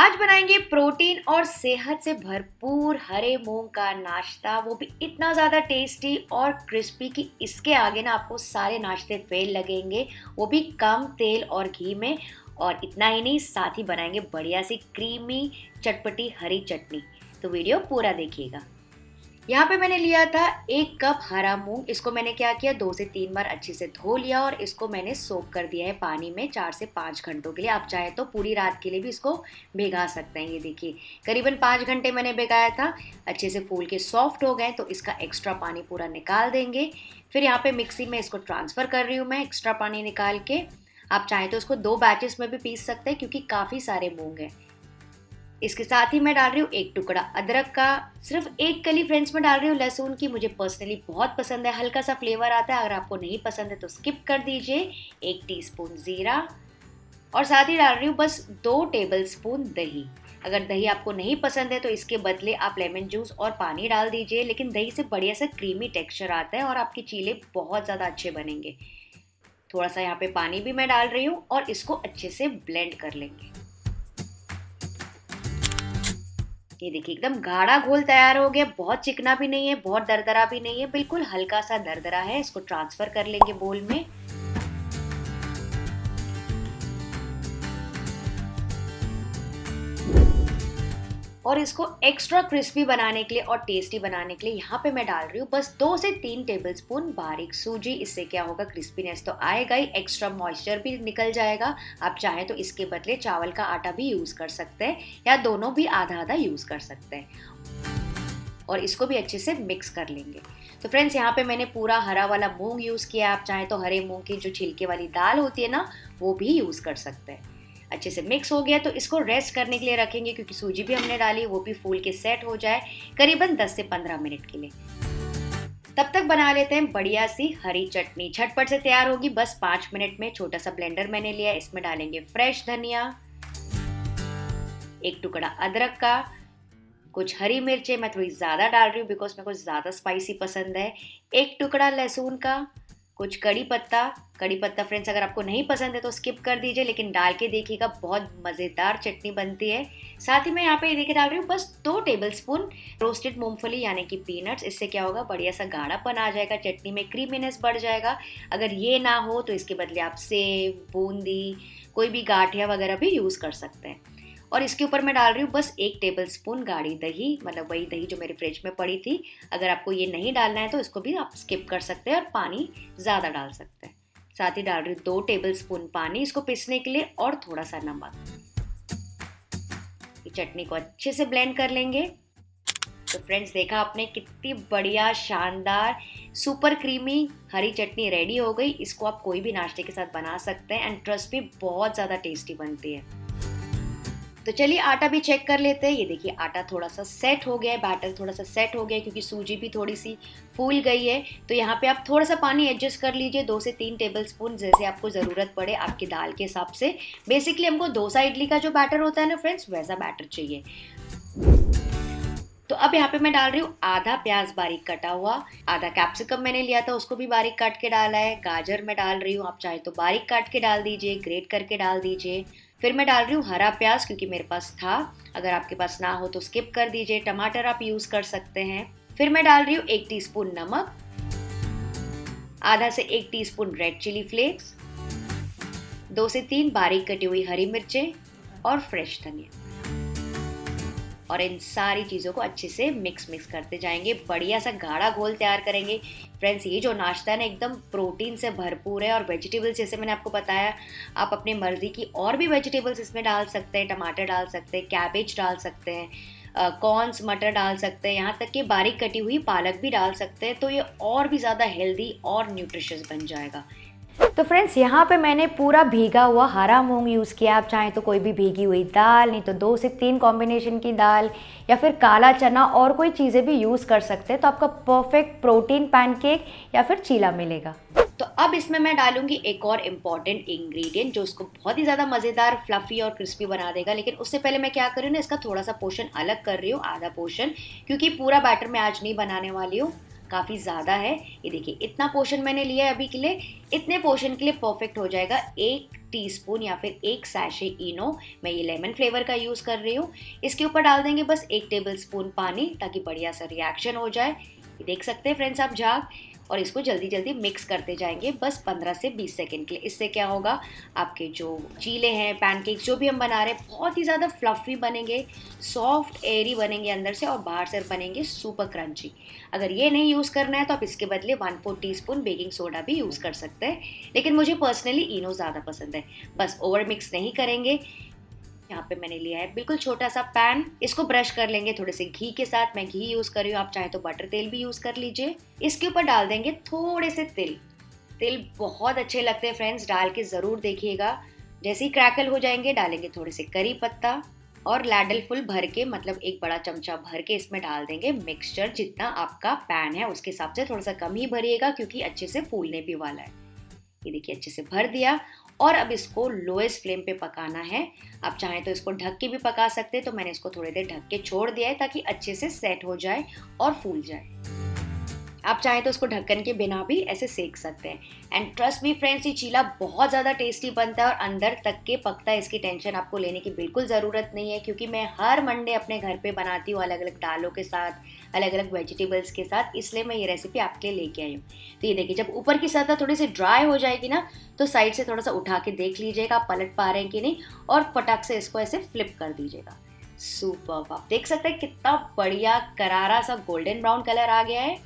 आज बनाएंगे प्रोटीन और सेहत से भरपूर हरे मूंग का नाश्ता, वो भी इतना ज़्यादा टेस्टी और क्रिस्पी कि इसके आगे ना आपको सारे नाश्ते फेल लगेंगे, वो भी कम तेल और घी में। और इतना ही नहीं, साथ ही बनाएंगे बढ़िया सी क्रीमी चटपटी हरी चटनी। तो वीडियो पूरा देखिएगा। यहाँ पे मैंने लिया था 1 कप हरा मूंग। इसको मैंने क्या किया, 2 से 3 बार अच्छे से धो लिया और इसको मैंने सोक कर दिया है पानी में 4 से 5 घंटों के लिए। आप चाहे तो पूरी रात के लिए भी इसको भिगा सकते हैं। ये देखिए, करीबन 5 घंटे मैंने भिगाया था। अच्छे से फूल के सॉफ्ट हो गए तो इसका एक्स्ट्रा पानी पूरा निकाल देंगे। फिर यहाँ पे मिक्सी में इसको ट्रांसफ़र कर रही हूँ मैं एक्स्ट्रा पानी निकाल के। आप चाहे तो इसको 2 बैचेस में भी पीस सकते हैं क्योंकि काफ़ी सारे मूंग हैं। इसके साथ ही मैं डाल रही हूँ 1 टुकड़ा अदरक का। सिर्फ 1 कली फ्रेंड्स में डाल रही हूँ लहसुन की, मुझे पर्सनली बहुत पसंद है, हल्का सा फ्लेवर आता है। अगर आपको नहीं पसंद है तो स्किप कर दीजिए। 1 टीस्पून जीरा और साथ ही डाल रही हूँ बस 2 टेबल स्पून दही। अगर दही आपको नहीं पसंद है तो इसके बदले आप लेमन जूस और पानी डाल दीजिए, लेकिन दही से बढ़िया सा क्रीमी टेक्सचर आता है और आपके चीले बहुत ज़्यादा अच्छे बनेंगे। थोड़ा सा यहाँ पे पानी भी मैं डाल रही हूँ और इसको अच्छे से ब्लेंड कर लेंगे। ये देखिए, एकदम गाढ़ा घोल तैयार हो गया। बहुत चिकना भी नहीं है, बहुत दरदरा भी नहीं है, बिल्कुल हल्का सा दरदरा है। इसको ट्रांसफर कर लेंगे बोल में। और इसको एक्स्ट्रा क्रिस्पी बनाने के लिए और टेस्टी बनाने के लिए यहाँ पे मैं डाल रही हूँ बस 2 से 3 टेबलस्पून बारीक सूजी। इससे क्या होगा, क्रिस्पीनेस तो आएगा ही, एक्स्ट्रा मॉइस्चर भी निकल जाएगा। आप चाहें तो इसके बदले चावल का आटा भी यूज़ कर सकते हैं या दोनों भी आधा आधा यूज़ कर सकते हैं। और इसको भी अच्छे से मिक्स कर लेंगे। तो फ्रेंड्स, यहाँ पे मैंने पूरा हरा वाला मूंग यूज़ किया। आप चाहें तो हरे मूंग की जो छिलके वाली दाल होती है ना, वो भी यूज़ कर सकते हैं। अच्छे से मिक्स हो गया तो इसको रेस्ट करने के लिए रखेंगे क्योंकि सूजी भी हमने डाली, वो भी फूल के सेट हो जाए करीबन 10 से 15 मिनट के लिए। तब तक बना लेते हैं बढ़िया सी हरी चटनी। झटपट से तैयार होगी बस 5 मिनट में। छोटा सा ब्लेंडर मैंने लिया, इसमें डालेंगे फ्रेश धनिया, 1 टुकड़ा अदरक का, कुछ हरी मिर्चें मैं थोड़ी ज़्यादा डाल रही हूँ बिकॉज मेरे को ज़्यादा स्पाइसी पसंद है, 1 टुकड़ा लहसुन का, कुछ कड़ी पत्ता। कड़ी पत्ता फ्रेंड्स अगर आपको नहीं पसंद है तो स्किप कर दीजिए, लेकिन डाल के देखिएगा, बहुत मज़ेदार चटनी बनती है। साथ ही मैं यहाँ पे ये देखिए डाल रही हूँ बस 2 टेबलस्पून रोस्टेड मूंगफली यानी कि पीनट्स। इससे क्या होगा, बढ़िया सा गाढ़ापन आ जाएगा, चटनी में क्रीमीनेस बढ़ जाएगा। अगर ये ना हो तो इसके बदले आप सेव, बूंदी, कोई भी गाठिया वगैरह भी यूज़ कर सकते हैं। और इसके ऊपर मैं डाल रही हूँ बस 1 टेबलस्पून गाढ़ी दही, मतलब वही दही जो मेरे फ्रिज में पड़ी थी। अगर आपको ये नहीं डालना है तो इसको भी आप स्किप कर सकते हैं और पानी ज़्यादा डाल सकते हैं। साथ ही डाल रही हूँ 2 टेबलस्पून पानी इसको पीसने के लिए और थोड़ा सा नमक। ये चटनी को अच्छे से ब्लेंड कर लेंगे। तो फ्रेंड्स, देखा आपने कितनी बढ़िया शानदार सुपर क्रीमी हरी चटनी रेडी हो गई। इसको आप कोई भी नाश्ते के साथ बना सकते हैं एंड ट्रस्ट भी बहुत ज़्यादा टेस्टी बनती है। तो चलिए आटा भी चेक कर लेते हैं। ये देखिए, आटा थोड़ा सा सेट हो गया है, बैटर थोड़ा सा सेट हो गया है क्योंकि सूजी भी थोड़ी सी फूल गई है। तो यहाँ पे आप थोड़ा सा पानी एडजस्ट कर लीजिए, 2 से 3 टेबलस्पून, जैसे आपको ज़रूरत पड़े आपकी दाल के हिसाब से। बेसिकली हमको डोसा इडली का जो बैटर होता है ना फ्रेंड्स, वैसा बैटर चाहिए। तो अब यहाँ पे मैं डाल रही हूँ आधा प्याज बारीक कटा हुआ, आधा कैप्सिकम मैंने लिया था उसको भी बारीक काट के डाला है, गाजर मैं डाल रही हूँ, आप चाहे तो बारीक काट के डाल दीजिए, ग्रेट करके डाल दीजिए। फिर मैं डाल रही हूँ हरा प्याज क्योंकि मेरे पास था, अगर आपके पास ना हो तो स्किप कर दीजिए। टमाटर आप यूज़ कर सकते हैं। फिर मैं डाल रही हूँ 1 टीस्पून नमक, आधा से 1 टीस्पून रेड चिली फ्लेक्स, 2 से 3 बारीक कटी हुई हरी मिर्चें और फ्रेश धनिया। और इन सारी चीज़ों को अच्छे से मिक्स करते जाएंगे, बढ़िया सा गाढ़ा घोल तैयार करेंगे। फ्रेंड्स, ये जो नाश्ता है ना, एकदम प्रोटीन से भरपूर है और वेजिटेबल्स जैसे मैंने आपको बताया, आप अपनी मर्जी की और भी वेजिटेबल्स इसमें डाल सकते हैं। टमाटर डाल सकते हैं, कैबेज डाल सकते हैं, कॉर्न्स, मटर डाल सकते हैं, यहाँ तक कि बारीक कटी हुई पालक भी डाल सकते हैं। तो ये और भी ज़्यादा हेल्दी और न्यूट्रिशियस बन जाएगा। तो फ्रेंड्स, यहाँ पे मैंने पूरा भीगा हुआ हरा मूंग यूज़ किया। आप चाहें तो कोई भी भीगी हुई दाल, नहीं तो 2 से 3 कॉम्बिनेशन की दाल या फिर काला चना और कोई चीज़ें भी यूज़ कर सकते हैं। तो आपका परफेक्ट प्रोटीन पैनकेक या फिर चीला मिलेगा। तो अब इसमें मैं डालूंगी एक और इम्पॉर्टेंट इंग्रेडिएंट जो उसको बहुत ही ज़्यादा मज़ेदार, फ्लफ़ी और क्रिस्पी बना देगा। लेकिन उससे पहले मैं क्या कर रही हूँ ना, इसका थोड़ा सा पोर्शन अलग कर रही हूँ, आधा पोर्शन, क्योंकि पूरा बैटर मैं आज नहीं बनाने वाली हूँ। काफ़ी ज़्यादा है। ये देखिए इतना पोर्शन मैंने लिया है अभी के लिए, इतने पोर्शन के लिए परफेक्ट हो जाएगा 1 टीस्पून या फिर 1 सैशे इनो। मैं ये लेमन फ्लेवर का यूज़ कर रही हूँ। इसके ऊपर डाल देंगे बस 1 टेबलस्पून पानी ताकि बढ़िया सा रिएक्शन हो जाए। ये देख सकते हैं फ्रेंड्स आप झाग, और इसको जल्दी जल्दी मिक्स करते जाएंगे बस 15 से 20 सेकंड के लिए। इससे क्या होगा, आपके जो चीले हैं, पैनकेक्स जो भी हम बना रहे हैं बहुत ही ज़्यादा फ्लफ़ी बनेंगे, सॉफ्ट एयरी बनेंगे अंदर से और बाहर से बनेंगे सुपर क्रंची। अगर ये नहीं यूज़ करना है तो आप इसके बदले 1/4 टीस्पून बेकिंग सोडा भी यूज़ कर सकते हैं, लेकिन मुझे पर्सनली इनो ज़्यादा पसंद है। बस ओवर मिक्स नहीं करेंगे। यहाँ पे मैंने लिया है बिल्कुल छोटा सा पैन, इसको ब्रश कर लेंगे थोड़े से घी के साथ। मैं घी यूज़ कर रही हूँ, आप चाहे तो बटर तेल भी यूज़ कर लीजिए। इसके ऊपर डाल देंगे थोड़े से तिल। तिल बहुत अच्छे लगते हैं फ्रेंड्स, डाल के ज़रूर देखिएगा। जैसे ही क्रैकल हो जाएंगे डालेंगे थोड़े से करी पत्ता और लैडल फुल भर के, मतलब 1 बड़ा चमचा भर के इसमें डाल देंगे मिक्सचर। जितना आपका पैन है उसके हिसाब से थोड़ा सा कम ही भरिएगा क्योंकि अच्छे से फूलने भी वाला है। ये देखिए अच्छे से भर दिया और अब इसको लोएस्ट फ्लेम पे पकाना है। आप चाहें तो इसको ढक के भी पका सकते हैं, तो मैंने इसको थोड़ी देर ढक के छोड़ दिया है ताकि अच्छे से सेट हो जाए और फूल जाए। आप चाहें तो इसको ढक्कन के बिना भी ऐसे सेक सकते हैं। एंड ट्रस्ट मी फ्रेंड्स, ये चीला बहुत ज़्यादा टेस्टी बनता है और अंदर तक के पकता है। इसकी टेंशन आपको लेने की बिल्कुल ज़रूरत नहीं है क्योंकि मैं हर मंडे अपने घर पे बनाती हूँ अलग अलग दालों के साथ, अलग अलग वेजिटेबल्स के साथ, इसलिए मैं ये रेसिपी आपके लिए लेके आई हूँ। तो ये देखिए जब ऊपर की सतह थोड़ी सी ड्राई हो जाएगी ना, तो साइड से थोड़ा सा उठा के देख लीजिएगा आप पलट पा रहे हैं कि नहीं, और फटाक से इसको ऐसे फ्लिप कर दीजिएगा। सुपर्ब, आप देख सकते हैं कितना बढ़िया करारा सा गोल्डन ब्राउन कलर आ गया है।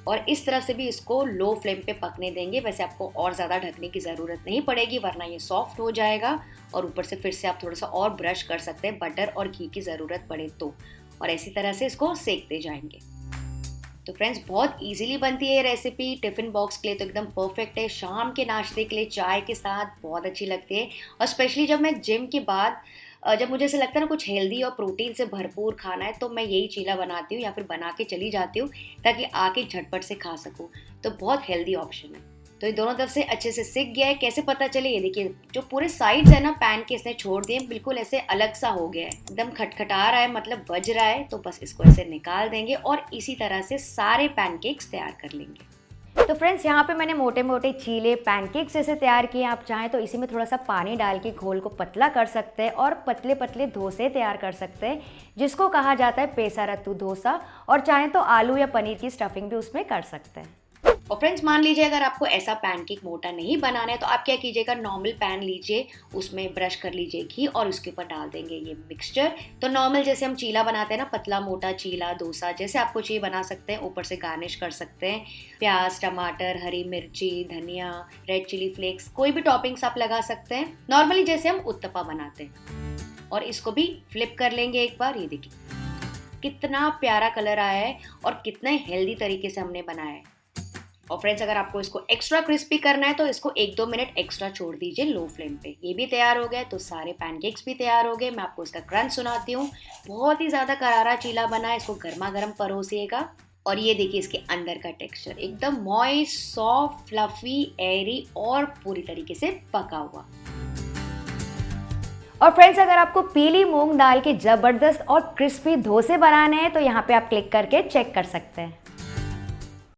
और इस तरह से भी इसको लो फ्लेम पे पकने देंगे। वैसे आपको और ज़्यादा ढकने की ज़रूरत नहीं पड़ेगी वरना ये सॉफ्ट हो जाएगा। और ऊपर से फिर से आप थोड़ा सा और ब्रश कर सकते हैं बटर और घी की ज़रूरत पड़े तो। और इसी तरह से इसको सेकते जाएंगे। तो फ्रेंड्स बहुत इजीली बनती है ये रेसिपी, टिफ़िन बॉक्स के लिए तो एकदम परफेक्ट है। शाम के नाश्ते के लिए चाय के साथ बहुत अच्छी लगती है। और स्पेशली जब मैं जिम के बाद जब मुझे ऐसा लगता है ना कुछ हेल्दी और प्रोटीन से भरपूर खाना है, तो मैं यही चीला बनाती हूँ या फिर बना के चली जाती हूँ ताकि आके झटपट से खा सकूँ। तो बहुत हेल्दी ऑप्शन है। तो ये दोनों तरफ से अच्छे से सिक गया है। कैसे पता चले, ये देखिए जो पूरे साइड्स है ना पैन के इसने छोड़ दिए, बिल्कुल ऐसे अलग सा हो गया है, एकदम खटखटा रहा है, मतलब बज रहा है। तो बस इसको ऐसे निकाल देंगे और इसी तरह से सारे पैनकेक्स तैयार कर लेंगे। तो फ्रेंड्स यहाँ पे मैंने मोटे मोटे चीले पैनकेक्स जैसे तैयार किए। आप चाहें तो इसी में थोड़ा सा पानी डाल के घोल को पतला कर सकते हैं और पतले पतले डोसे तैयार कर सकते हैं, जिसको कहा जाता है पेसारत्तू डोसा। और चाहें तो आलू या पनीर की स्टफिंग भी उसमें कर सकते हैं। और फ्रेंड्स मान लीजिए अगर आपको ऐसा पैनकेक मोटा नहीं बनाना है तो आप क्या कीजिएगा, नॉर्मल पैन लीजिए, उसमें ब्रश कर लीजिए घी और उसके ऊपर डाल देंगे ये मिक्सचर। तो नॉर्मल जैसे हम चीला बनाते हैं ना, पतला मोटा चीला डोसा जैसे आपको चाहिए बना सकते हैं। ऊपर से गार्निश कर सकते हैं प्याज, टमाटर, हरी मिर्ची, धनिया, रेड चिली फ्लेक्स, कोई भी टॉपिंग्स आप लगा सकते हैं नॉर्मली जैसे हम उत्तपा बनाते हैं। और इसको भी फ्लिप कर लेंगे एक बार। ये देखिए कितना प्यारा कलर आया है और कितने हेल्दी तरीके से हमने बनाया है। और फ्रेंड्स अगर आपको इसको एक्स्ट्रा क्रिस्पी करना है तो इसको 1-2 मिनट एक्स्ट्रा छोड़ दीजिए लो फ्लेम पे। ये भी तैयार हो गया, तो सारे पैनकेक्स भी तैयार हो गए। मैं आपको इसका क्रंच सुनाती हूँ। बहुत ही ज़्यादा करारा चीला बना है, इसको गर्मा गर्म परोसिएगा। और ये देखिए इसके अंदर का टेक्सचर एकदम मॉइस्ट, सॉफ्ट, फ्लफी, एयरी और पूरी तरीके से पका हुआ। और फ्रेंड्स अगर आपको पीली मूंग दाल के ज़बरदस्त और क्रिस्पी डोसे बनाने हैं तो यहाँ पे आप क्लिक करके चेक कर सकते हैं।